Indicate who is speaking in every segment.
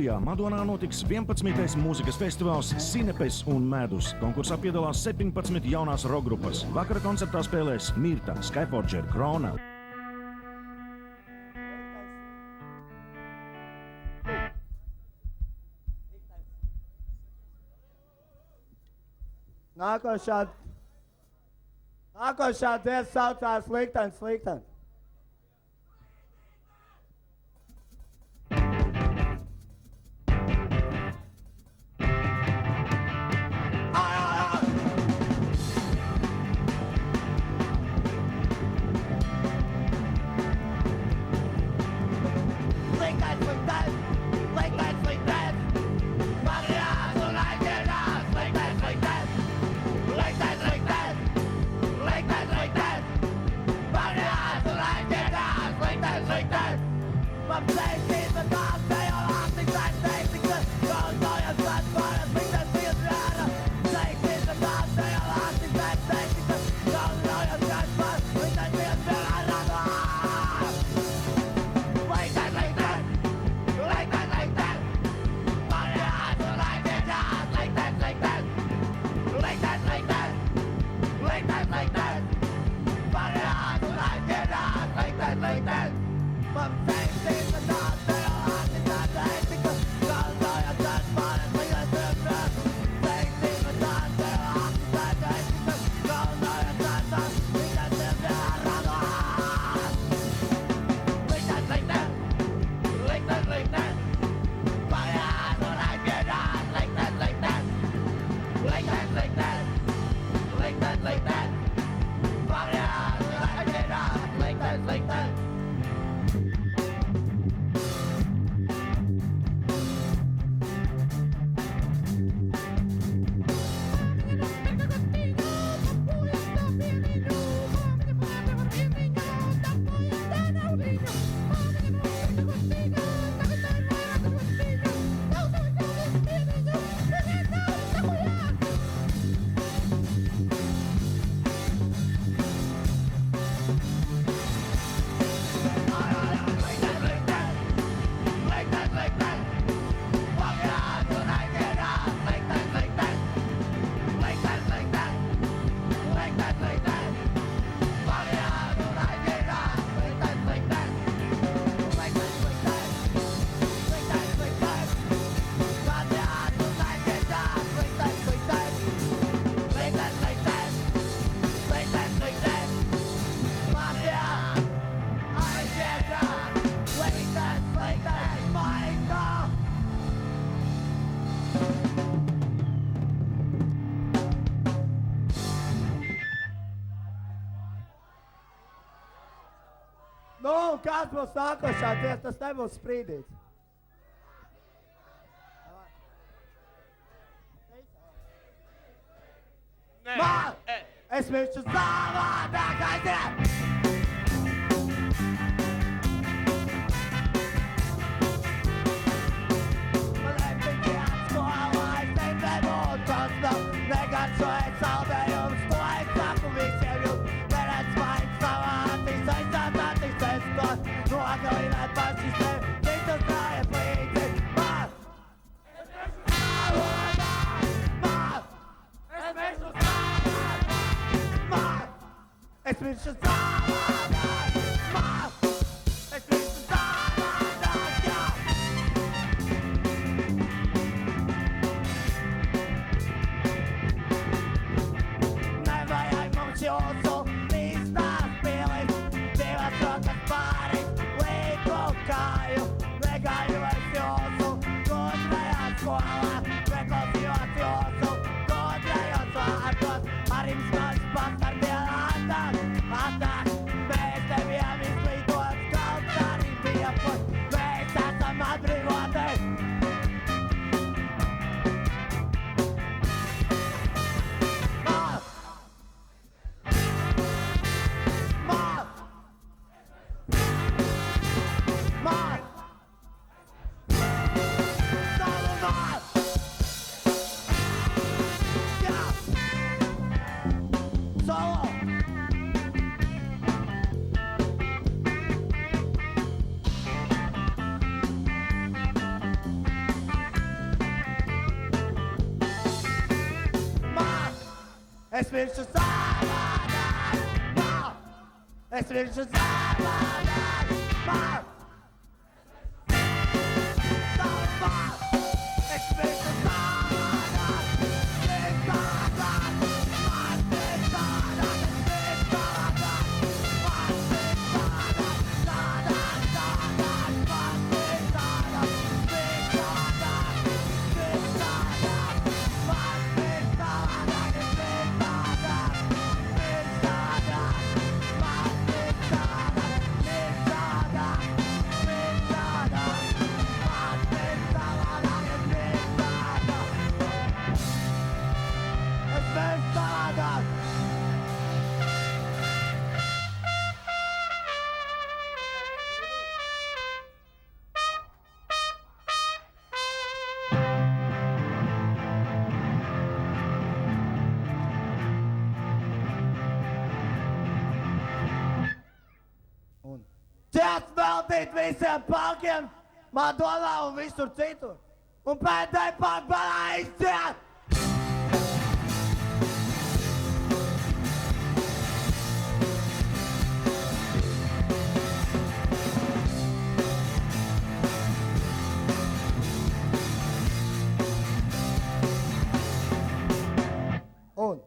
Speaker 1: Madonā notiks 11. mūzikas festivāls Sinepes un Medus. Konkursā piedalās 17 jaunās rockgrupas. Vakara koncertā spēlēs Mirta, Skyforger, Krona.
Speaker 2: Nākošā dziesma saucās Liktenis. Kāds būs nākošā dziesma, tas nebūs sprīdīts. Es miršu savādākais! Man nebija jāatskolā, es tev nebūtu konstam, negaršojiet saldējums, to es saku visiem jums, neredz vairs savātīs, aizsātātīs estos, nogalināt paši sev, citus kājiet līdzi, man! Es miršu savādāk, man! Es miršu savādāk, man! Es miršu savādāk, man! Es miršu savādāk, jā! Nevajag mums jūsu līstās pilis, divas rokas pāris, līku kāju, negaļojas jūsu, gudrajā skolā, neklausījos jūsu, gudrajos vārdos, arī mums maz pastardienā atāk, Es miršu savādāk, es miršu savādāk, es miršu savādāk, citādāk, man citādāk, citādāk, man citādāk, tādāk, tādāk, man citādāk, citādāk, citādāk, man citādāk, citādāk, Ciets veltīt visiem punkiem, Madonā un visur citur. Un pēdējai punk balā izciet! Un...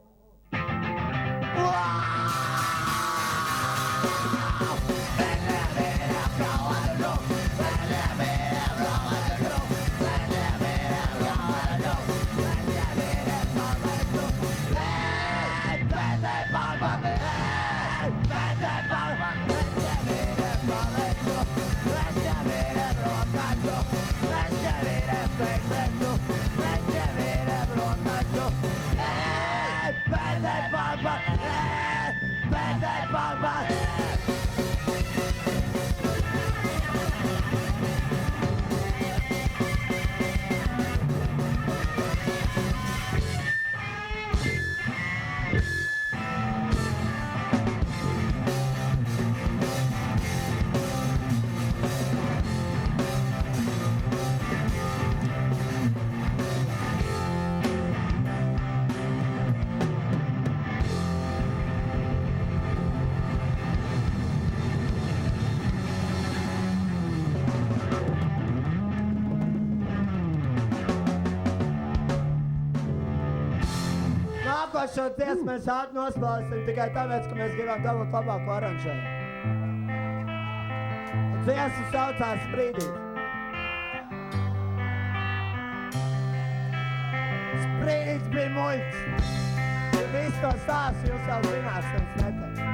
Speaker 2: Nākošo dziesmu mēs ātri nospēlēsim tikai tāpēc, ka mēs gribam dabūt labāku aranžējumu. Dziesmu saucās Sprīdīt. Sprīdīts bija muļķis. Ja visu to stāstu jūs jau zinās, tas neteikt.